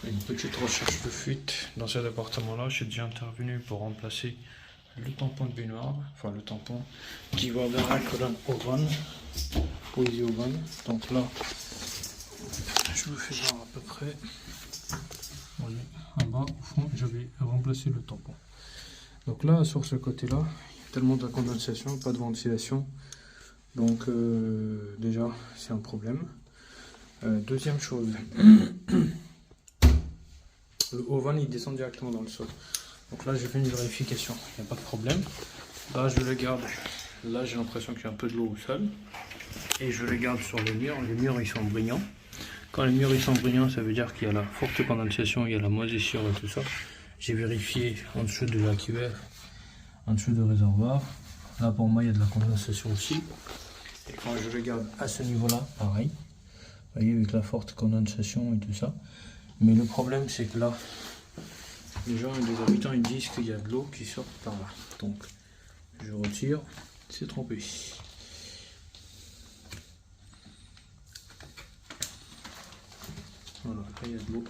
Une petite recherche de fuite dans cet appartement-là. J'ai déjà intervenu pour remplacer le tampon de baignoire, enfin le tampon qui va vers la colonne Ovan, posé Ovan. Donc là, je vous fais voir à peu près. Voyez, en bas, au fond, j'avais remplacé le tampon. Donc là, sur ce côté-là, il y a tellement de condensation, pas de ventilation. Donc déjà, c'est un problème. Deuxième chose, le Ovan il descend directement dans le sol. Donc là, j'ai fait une vérification, il n'y a pas de problème. Là, je le garde. Là, j'ai l'impression qu'il y a un peu de l'eau au sol. Et je les garde sur les murs. Les murs, ils sont brillants. Quand les murs ils sont brillants, ça veut dire qu'il y a la forte condensation, il y a la moisissure et tout ça. J'ai vérifié en dessous de la cuve, en dessous du réservoir. Là, pour moi, il y a de la condensation aussi. Et quand je le garde à ce niveau-là, pareil. Vous voyez, avec la forte condensation et tout ça. Mais le problème, c'est que là, les gens, les habitants, ils disent qu'il y a de l'eau qui sort par là. Donc, je retire. C'est trompé. Voilà, là, il y a de l'eau.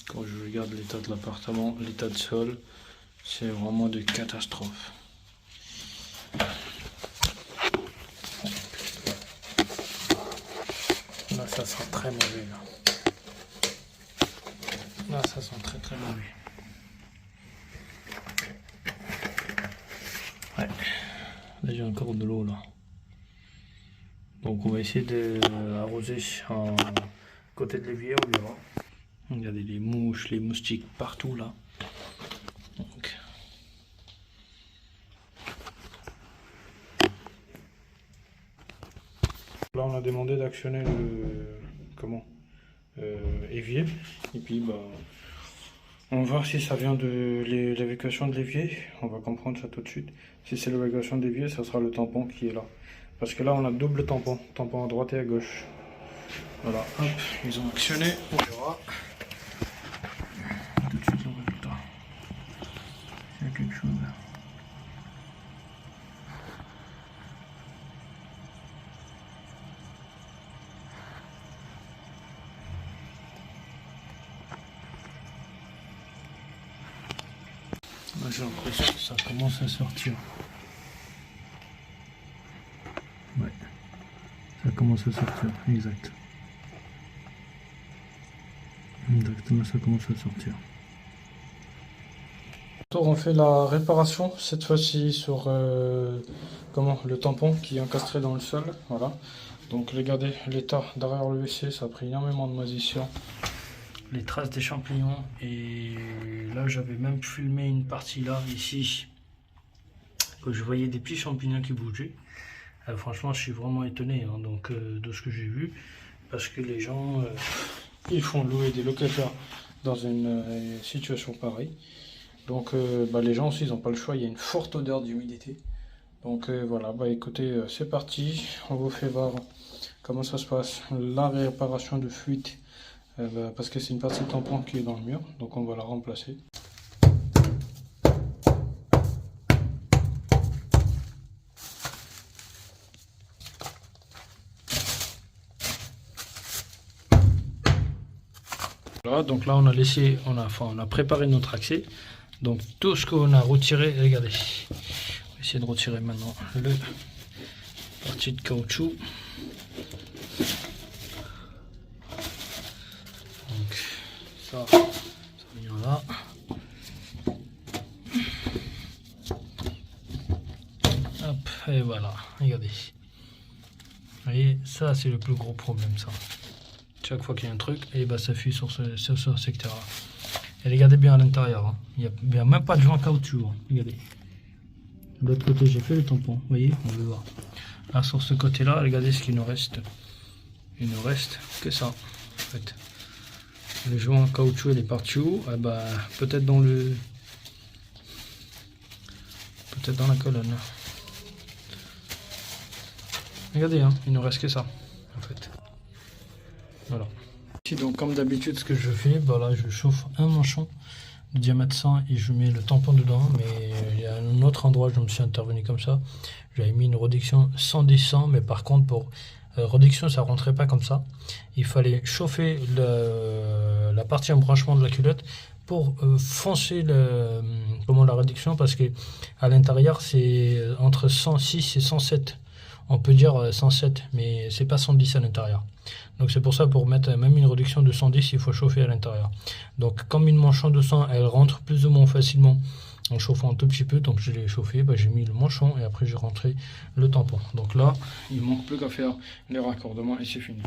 Quand je regarde l'état de l'appartement, l'état de sol, c'est vraiment de catastrophe. Là, ça sent très mauvais. Là, ça sent très très mauvais. Ouais. Là, j'ai encore de l'eau là. Donc, on va essayer d'arroser à côté de l'évier, on verra. Regardez les mouches, les moustiques partout là. Donc. Là, on a demandé d'actionner le évier. Et puis, bah, on va voir si ça vient de l'évacuation de l'évier. On va comprendre ça tout de suite. Si c'est l'évacuation de l'évier, ça sera le tampon qui est là. Parce que là, on a double tampon. Tampon à droite et à gauche. Voilà, hop, ils ont actionné. On verra. Tout de suite le résultat. Il y a quelque chose là. Là, j'ai l'impression que ça commence à sortir. Ouais, ça commence à sortir, exact. Exactement, ça commence à sortir. On fait la réparation, cette fois-ci sur le tampon qui est encastré dans le sol. Voilà. Donc regardez l'état derrière le WC, ça a pris énormément de moisissure. Les traces des champignons, et là j'avais même filmé une partie là, ici, que je voyais des petits champignons qui bougeaient. Franchement, je suis vraiment étonné donc, de ce que j'ai vu, parce que les gens ils font louer des locataires dans une situation pareille. Donc les gens aussi ils n'ont pas le choix, il y a une forte odeur d'humidité. Donc voilà, écoutez, c'est parti, on vous fait voir comment ça se passe, la réparation de fuite. Parce que c'est une partie de tampon qui est dans le mur, donc on va la remplacer. Voilà, donc là on a préparé notre accès. Donc tout ce qu'on a retiré, regardez, on va essayer de retirer maintenant le partie de caoutchouc. Donc ça vient là. Hop, et voilà, regardez. Vous voyez, ça c'est le plus gros problème, ça. Chaque fois qu'il y a un truc, et ça fuit sur ce secteur-là. Et regardez bien à l'intérieur, il n'y a même pas de joint caoutchouc, regardez. De l'autre côté, j'ai fait le tampon, vous voyez, on veut voir. Là, sur ce côté-là, regardez ce qu'il nous reste. Il ne reste que ça, en fait. Le joint caoutchouc, il est parti où? Peut-être dans le... Peut-être dans la colonne. Regardez, il ne reste que ça, en fait. Voilà. Ici, donc, comme d'habitude, ce que je fais, là, je chauffe un manchon diamètre 100 et je mets le tampon dedans, mais il y a un autre endroit où je me suis intervenu comme ça. J'avais mis une réduction 110-100, mais par contre pour réduction ça rentrait pas comme ça. Il fallait chauffer la partie embranchement de la culotte pour foncer la réduction, parce que à l'intérieur c'est entre 106 et 107. On peut dire 107, mais c'est pas 110 à l'intérieur. Donc c'est pour ça, pour mettre même une réduction de 110, il faut chauffer à l'intérieur. Donc comme une manchon de 200, elle rentre plus ou moins facilement en chauffant un tout petit peu, donc je l'ai chauffé, j'ai mis le manchon et après j'ai rentré le tampon. Donc là, il manque plus qu'à faire les raccordements et c'est fini.